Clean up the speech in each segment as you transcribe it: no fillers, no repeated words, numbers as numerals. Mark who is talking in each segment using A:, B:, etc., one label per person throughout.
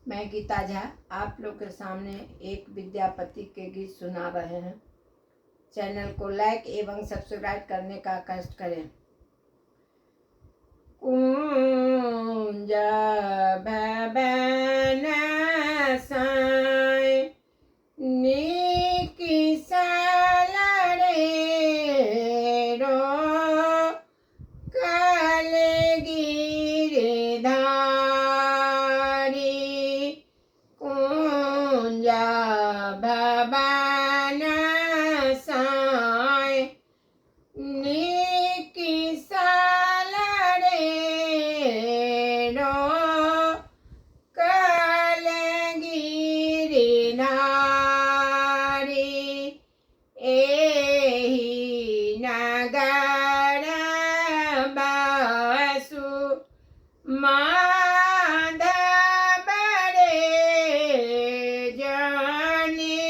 A: मैं गीता झा आप लोग के सामने एक विद्यापति के गीत सुना रहे हैं। चैनल को लाइक एवं सब्सक्राइब करने का कष्ट करें। कुंज भवन साई नीकी सालरे रो काल गिरधारी कुंज भवन साई नीकी सालरे रो काल गिरधारी एहि नगर बसु माधव रे जाने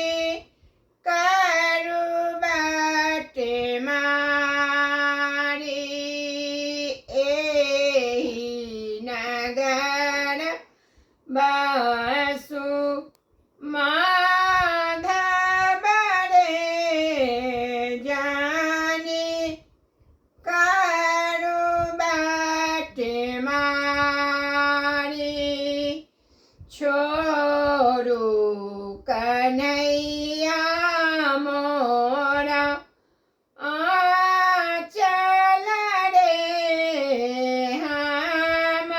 A: करू बट मारी एहि नगर बसु माधव रे जाने करू बट मारी छोरू कन्हैया मोरा आंचल रे हम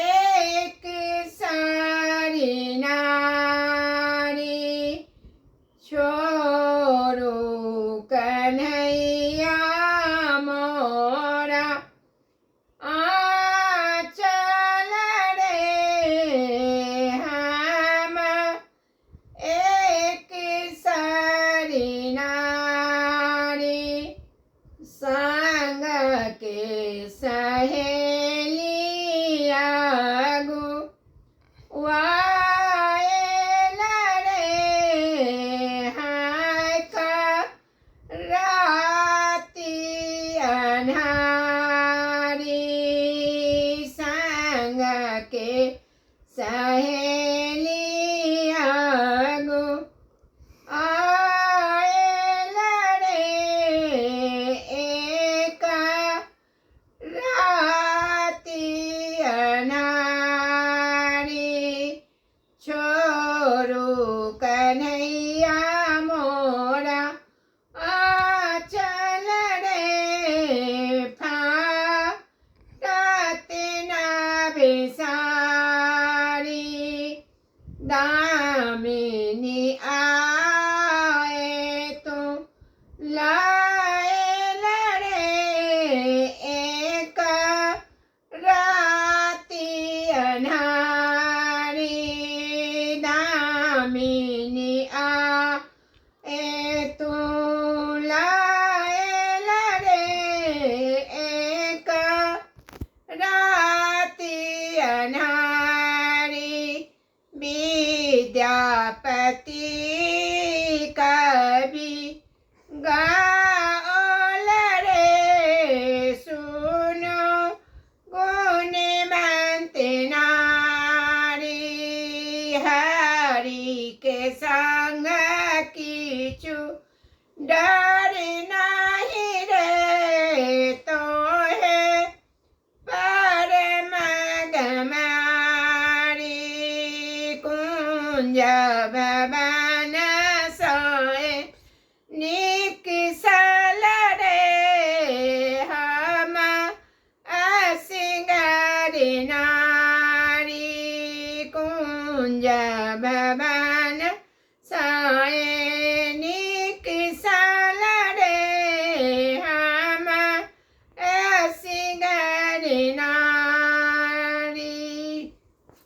A: एक सारी नारी छोरू कन्हैया मोरा आंचल रे हम एक सारी नारी संग के सहेलिया वायल रे हाय राती अन्हारी संग के सहेलिया आयल रे एक राती अन्हारी छोरू कन्हैया मोरा आंचल रे फाटत ना बिसारी दामिनी आए तो लायल रे एक राती अन्हारी दामिनी आए तो लायल रे एक राती अन्हारी विद्यापति कवि गाओल रे सुनो गुणवंत नारी हरि के संग कीचु डर नहीं रे तो है परम गमारी कुंज भवन सोए निकसल रे हम असिंगारी